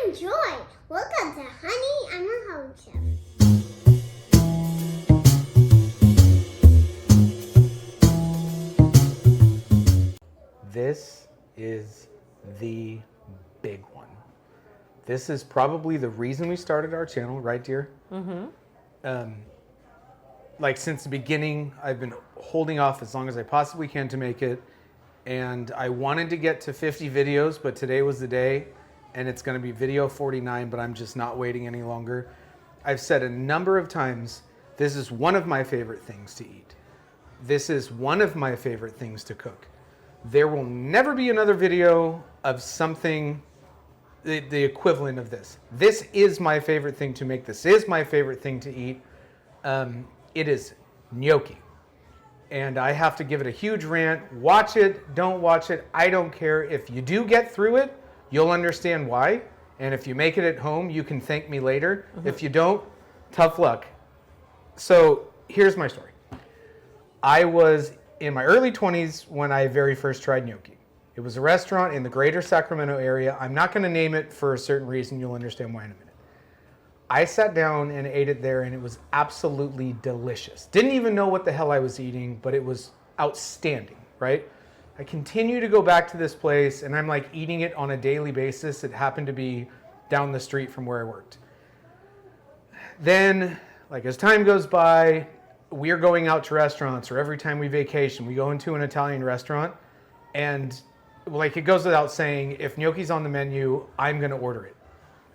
I'm Joy. Welcome to Honey, I'm a Home Chef. This is the big one. This is probably the reason we started our channel, right, dear? Mm-hmm. Like since the beginning, I've been holding off as long as I possibly can to make it. And I wanted to get to 50 videos, but today was the day. And it's going to be video 49, but I'm just not waiting any longer. I've said a number of times, this is one of my favorite things to eat. This is one of my favorite things to cook. There will never be another video of something, the equivalent of this. This is my favorite thing to make. This is my favorite thing to eat. It is gnocchi. And I have to give it a huge rant. Watch it, don't watch it. I don't care. If you do get through it, you'll understand why. And if you make it at home, you can thank me later. Mm-hmm. If you don't, tough luck. So here's my story. I was in my early 20s when I very first tried gnocchi. It was a restaurant in the greater Sacramento area. I'm not going to name it for a certain reason. You'll understand why in a minute. I sat down and ate it there, and it was absolutely delicious. Didn't even know what the hell I was eating, but it was outstanding, right? I continue to go back to this place, and I'm like eating it on a daily basis. It happened to be down the street from where I worked. Then, like as time goes by, we're going out to restaurants, or every time we vacation, we go into an Italian restaurant, and like it goes without saying, if gnocchi's on the menu, I'm gonna order it.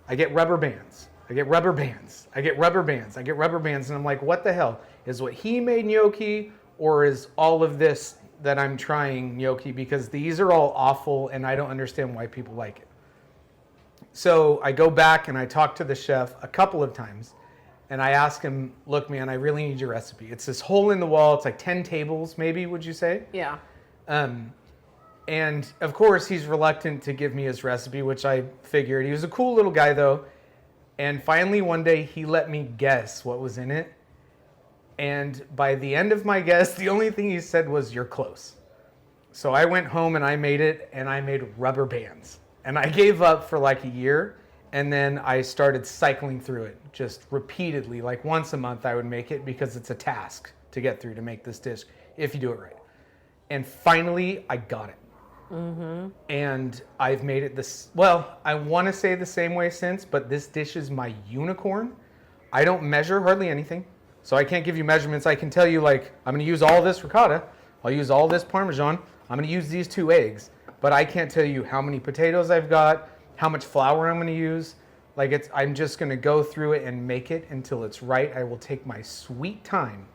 I get rubber bands. I get rubber bands. I get rubber bands. I get rubber bands. And I'm like, what the hell? Is what he made gnocchi, or is all of this that I'm trying gnocchi? Because these are all awful and I don't understand why people like it. So I go back and I talk to the chef a couple of times and I ask him, look, man, I really need your recipe. It's this hole in the wall. It's like 10 tables, maybe, would you say? Yeah. And of course, he's reluctant to give me his recipe, which I figured. He was a cool little guy, though. And finally, one day, he let me guess what was in it. And by the end of my guess, the only thing he said was, you're close. So I went home and I made it, and I made rubber bands. And I gave up for like a year, and then I started cycling through it just repeatedly. Like once a month, I would make it because it's a task to get through to make this dish if you do it right. And finally, I got it. Mm-hmm. And I've made it this, well, I want to say the same way since, but this dish is my unicorn. I don't measure hardly anything, so I can't give you measurements. I can tell you, like, I'm going to use all this ricotta. I'll use all this Parmesan. I'm going to use these 2 eggs, but I can't tell you how many potatoes I've got, how much flour I'm going to use. Like, I'm just going to go through it and make it until it's right. I will take my sweet time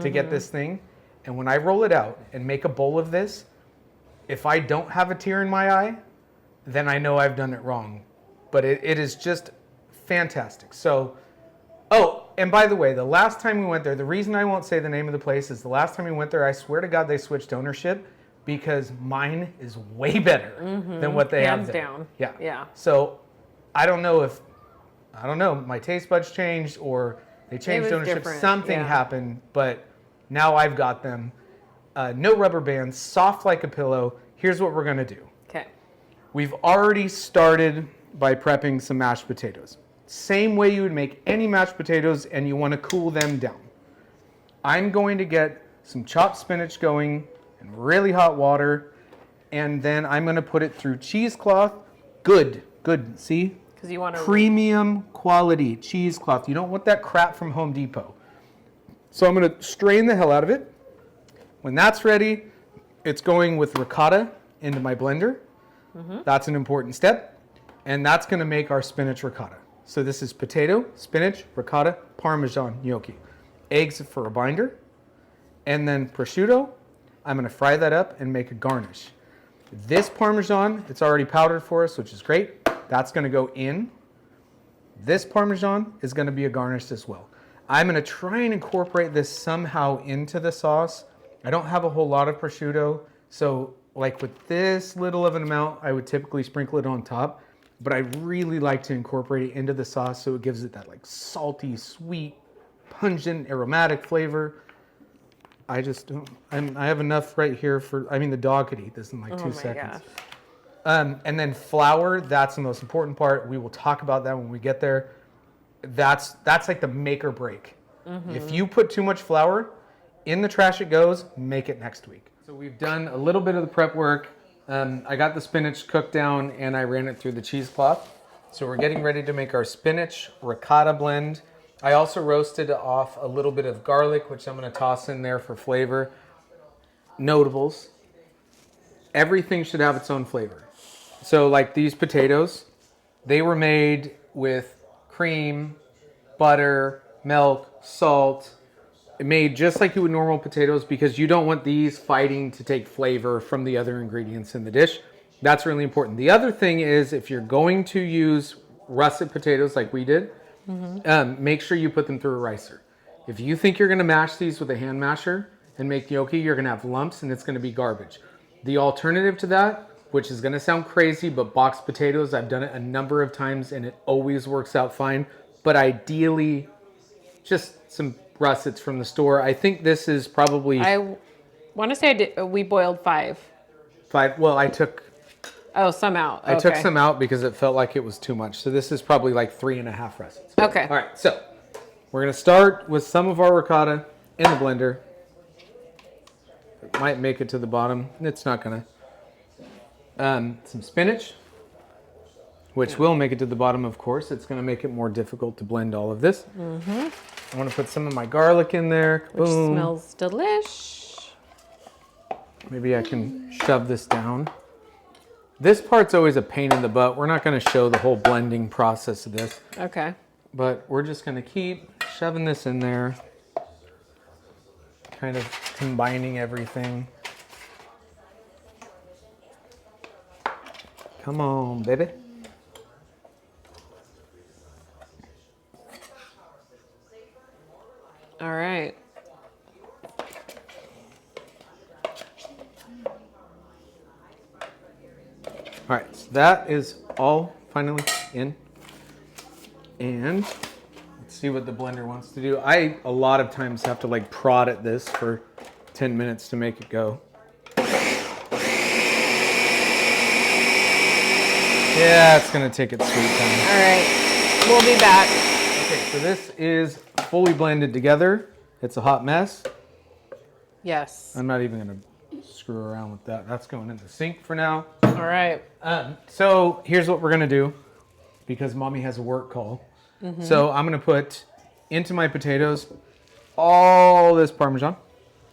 to get this thing. And when I roll it out and make a bowl of this, if I don't have a tear in my eye, then I know I've done it wrong. But it is just fantastic. So, oh, and by the way, the last time we went there, the reason I won't say the name of the place is the last time we went there, I swear to God, they switched ownership because mine is way better than what they have there. Hands down. Yeah. Yeah. So I don't know, my taste buds changed or they changed ownership. Different. Something happened, but now I've got them. No rubber bands, soft like a pillow. Here's what we're gonna do. Okay. We've already started by prepping some mashed potatoes. Same way you would make any mashed potatoes, and you wanna cool them down. I'm going to get some chopped spinach going in really hot water, and then I'm gonna put it through cheesecloth. Good, see? Because you want to premium quality cheesecloth. You don't want that crap from Home Depot. So I'm gonna strain the hell out of it. When that's ready, it's going with ricotta into my blender. That's an important step. And that's gonna make our spinach ricotta. So this is potato, spinach, ricotta, Parmesan gnocchi. Eggs for a binder. And then prosciutto, I'm gonna fry that up and make a garnish. This Parmesan, it's already powdered for us, which is great. That's gonna go in. This Parmesan is gonna be a garnish as well. I'm gonna try and incorporate this somehow into the sauce. I don't have a whole lot of prosciutto, so like with this little of an amount, I would typically sprinkle it on top, but I really like to incorporate it into the sauce so it gives it that like salty, sweet, pungent, aromatic flavor. I just don't, I have enough right here for, the dog could eat this in like 2 seconds. Gosh. And then flour, that's the most important part. We will talk about that when we get there. That's like the make or break. If you put too much flour, in the trash it goes, make it next week. So we've done a little bit of the prep work. I got the spinach cooked down and I ran it through the cheesecloth. So we're getting ready to make our spinach ricotta blend. I also roasted off a little bit of garlic, which I'm going to toss in there for flavor. Notables. Everything should have its own flavor. So like these potatoes, they were made with cream, butter, milk, salt. Made just like you would normal potatoes because you don't want these fighting to take flavor from the other ingredients in the dish. That's really important. The other thing is if you're going to use russet potatoes like we did, make sure you put them through a ricer. If you think you're going to mash these with a hand masher and make gnocchi, you're going to have lumps and it's going to be garbage. The alternative to that, which is going to sound crazy, but boxed potatoes, I've done it a number of times and it always works out fine. But ideally, just some russets from the store. I think this is probably... I want to say we boiled 5. 5. Well, I took... Oh, some out. I took some out because it felt like it was too much. So this is probably like 3.5 russets. Okay. All right, so we're going to start with some of our ricotta in the blender. It might make it to the bottom. It's not going to. Some spinach, which will make it to the bottom, of course. It's going to make it more difficult to blend all of this. I want to put some of my garlic in there. Which smells delish. Maybe I can shove this down. This part's always a pain in the butt. We're not going to show the whole blending process of this. Okay. But we're just going to keep shoving this in there. Kind of combining everything. Come on, baby. All right. All right, so that is all finally in. And let's see what the blender wants to do. I, a lot of times, have to like prod at this for 10 minutes to make it go. Yeah, it's gonna take its sweet time. All right, we'll be back. Okay, so this is fully blended together. It's a hot mess. Yes. I'm not even gonna screw around with that. That's going in the sink for now. All right. So here's what we're gonna do because mommy has a work call. So I'm gonna put into my potatoes all this Parmesan.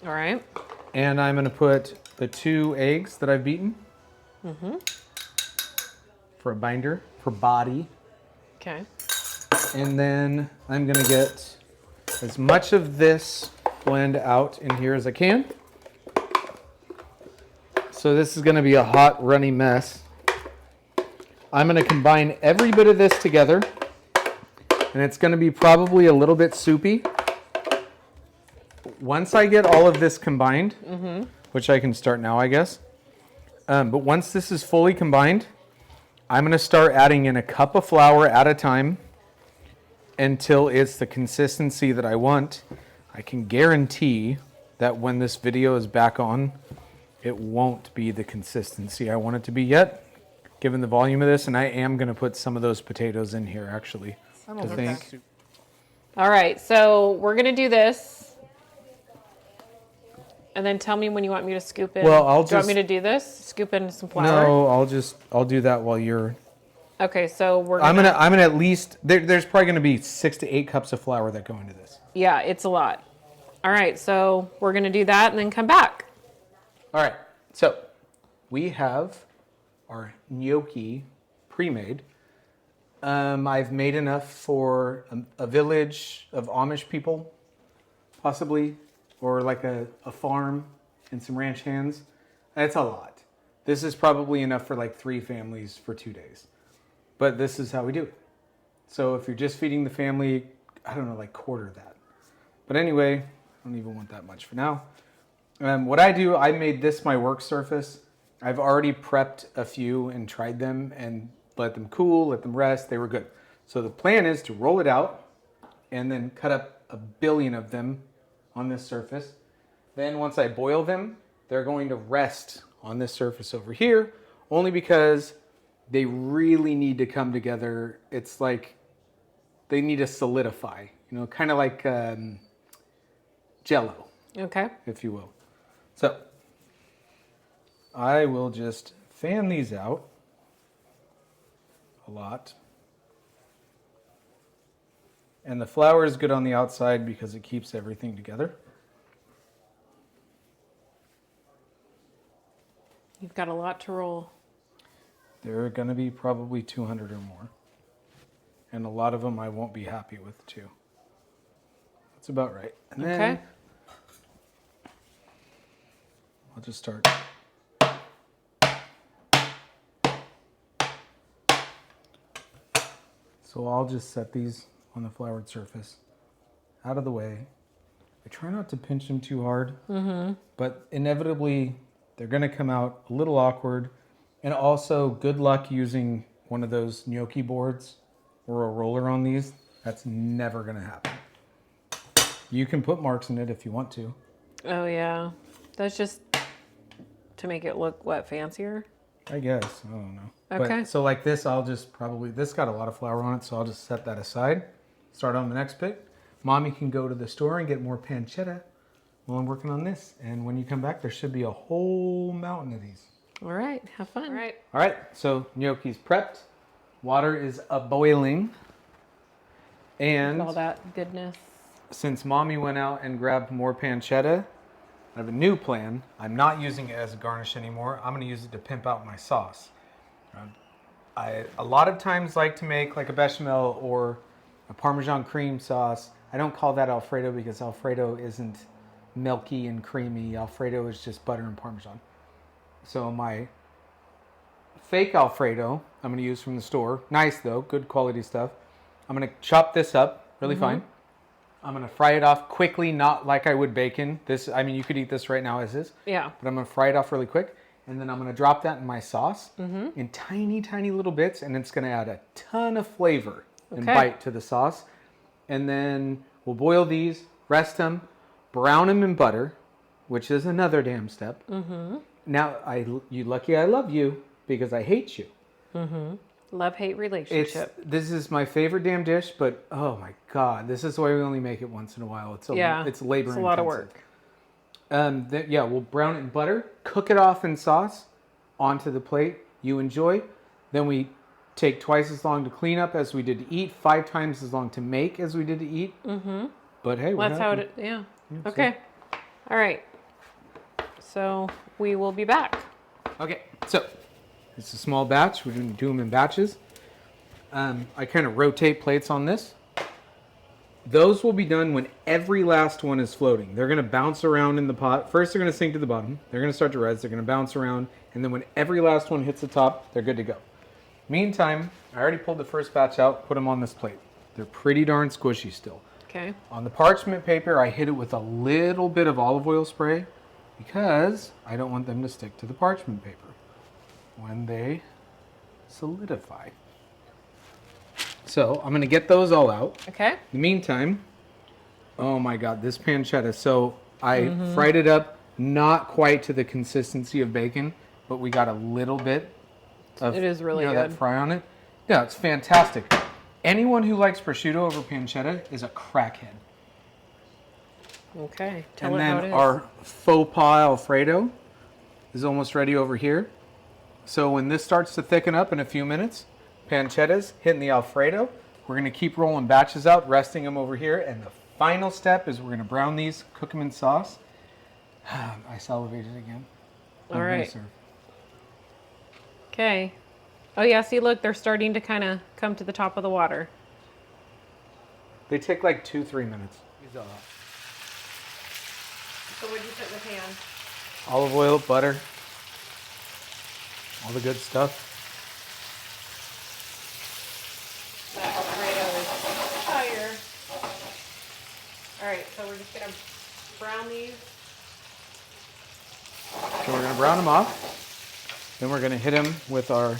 All right. And I'm gonna put the 2 eggs that I've beaten for a binder, for body. Okay. And then I'm gonna get as much of this blend out in here as I can. So this is gonna be a hot, runny mess. I'm gonna combine every bit of this together, and it's gonna be probably a little bit soupy. Once I get all of this combined, which I can start now, I guess. But once this is fully combined, I'm gonna start adding in a cup of flour at a time until it's the consistency that I want. I can guarantee that when this video is back on, it won't be the consistency I want it to be yet, given the volume of this, and I am gonna put some of those potatoes in here actually. I think. All right, so we're gonna do this, and then tell me when you want me to scoop in. Well, do you want me to do this? Scoop in some flour? No, I'll do that while you're. Okay, so we're I'm gonna at least there's probably gonna be 6 to 8 cups of flour that go into this. Yeah, it's a lot. All right, so we're gonna do that and then come back. All right, so we have our gnocchi pre-made. I've made enough for a village of Amish people, possibly, or like a farm and some ranch hands. That's a lot. This is probably enough for like 3 families for 2 days. But this is how we do it. So if you're just feeding the family, I don't know, like quarter that. But anyway, I don't even want that much for now. What I do, I made this my work surface. I've already prepped a few and tried them and let them cool, let them rest. They were good. So the plan is to roll it out and then cut up a billion of them on this surface. Then once I boil them, they're going to rest on this surface over here, only because they really need to come together. It's like they need to solidify, kind of like Jell-O, Okay. if you will. So I will just fan these out a lot. And the flour is good on the outside because it keeps everything together. You've got a lot to roll. There are going to be probably 200 or more. And a lot of them I won't be happy with too. That's about right. And then Okay. I'll just start. So I'll just set these on the floured surface out of the way. I try not to pinch them too hard, but inevitably they're going to come out a little awkward. And also, good luck using one of those gnocchi boards or a roller on these. That's never going to happen. You can put marks in it if you want to. Oh, yeah. That's just to make it look, fancier? I guess. I don't know. Okay. But, so like this, I'll just probably, this got a lot of flour on it, so I'll just set that aside. Start on the next bit. Mommy can go to the store and get more pancetta while I'm working on this. And when you come back, there should be a whole mountain of these. All right. Have fun. All right. All right, so gnocchi's prepped. Water is a-boiling. And All that goodness. since Mommy went out and grabbed more pancetta, I have a new plan. I'm not using it as a garnish anymore. I'm going to use it to pimp out my sauce. I a lot of times like to make like a bechamel or a Parmesan cream sauce. I don't call that Alfredo because Alfredo isn't milky and creamy. Alfredo is just butter and Parmesan. So my fake Alfredo, I'm going to use from the store. Nice though, good quality stuff. I'm going to chop this up really fine. I'm going to fry it off quickly, not like I would bacon. You could eat this right now as is. Yeah. But I'm going to fry it off really quick. And then I'm going to drop that in my sauce in tiny, tiny little bits. And it's going to add a ton of flavor and bite to the sauce. And then we'll boil these, rest them, brown them in butter, which is another damn step. Now, you lucky I love you because I hate you. Love-hate relationship. This is my favorite damn dish, but oh my God, this is why we only make it once in a while. It's labor It's a lot of work. We'll brown it in butter, cook it off in sauce, onto the plate. You enjoy. Then we take twice as long to clean up as we did to eat, 5 times as long to make as we did to eat. But hey, That's how it. Yeah. Okay. All right. So we will be back. Okay, so it's a small batch. We're going to do them in batches. I kind of rotate plates on this. Those will be done when every last one is floating. They're going to bounce around in the pot. First, they're going to sink to the bottom. They're going to start to rise. They're going to bounce around. And then when every last one hits the top, they're good to go. Meantime, I already pulled the first batch out, put them on this plate. They're pretty darn squishy still. Okay. On the parchment paper, I hit it with a little bit of olive oil spray because I don't want them to stick to the parchment paper when they solidify. So I'm going to get those all out. Okay. In the meantime, oh my God, this pancetta. So I fried it up, not quite to the consistency of bacon, but we got a little bit of It is really that good. fry on it. Yeah, it's fantastic. Anyone who likes prosciutto over pancetta is a crackhead. Okay. Tell And it how it then is. our faux pas Alfredo is almost ready over here. So when this starts to thicken up in a few minutes, pancetta's hitting the Alfredo. We're going to keep rolling batches out, resting them over here. And the final step is we're going to brown these, cook them in sauce. I salivated again. All right. Okay. Oh yeah, see, look, they're starting to kind of come to the top of the water. They take like 2-3 minutes. So what'd you put in the pan? Olive oil, butter, all the good stuff. That Alfredo is fire. All right, so we're just gonna brown these. So we're going to brown them off. Then we're going to hit them with our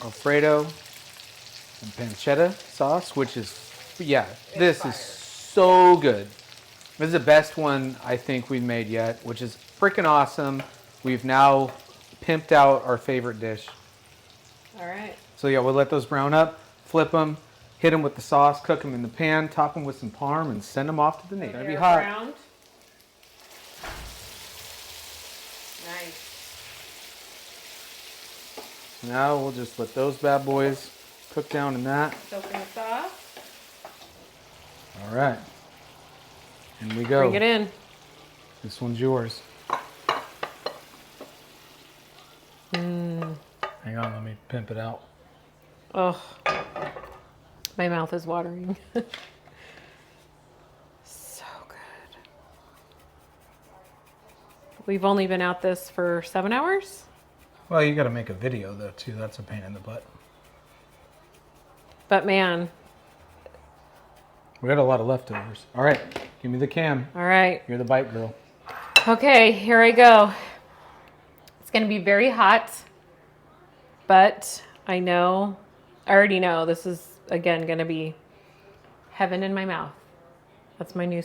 Alfredo and pancetta sauce, which is, this is so good. This is the best one I think we've made yet, which is freaking awesome. We've now pimped out our favorite dish. All right. So yeah, we'll let those brown up, flip them, hit them with the sauce, cook them in the pan, top them with some parm, and send them off to the neighbor. Gotta be hot. Browned. Nice. Now we'll just let those bad boys cook down in that. Soak in the sauce. All right. And we go. Bring it in. This one's yours. Hang on, let me pimp it out. Oh, my mouth is watering. So good. We've only been at this for 7 hours. Well, you got to make a video though too. That's a pain in the butt. But man. We got a lot of leftovers. All right, give me the cam. All right. You're the bite girl. Okay, here I go. It's going to be very hot, but I already know this is, again, going to be heaven in my mouth. That's my new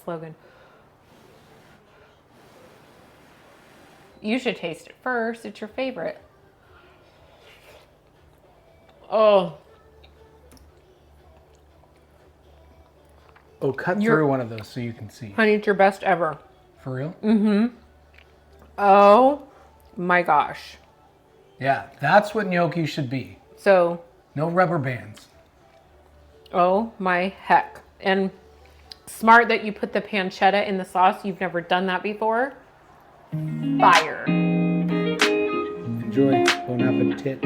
slogan. You should taste it first. It's your favorite. Oh. Oh, cut through one of those so you can see. Honey, it's your best ever. For real? Mm-hmm. Oh my gosh. Yeah, that's what gnocchi should be. So. No rubber bands. Oh my heck. And smart that you put the pancetta in the sauce. You've never done that before. Fire. Enjoy. Bon appetit.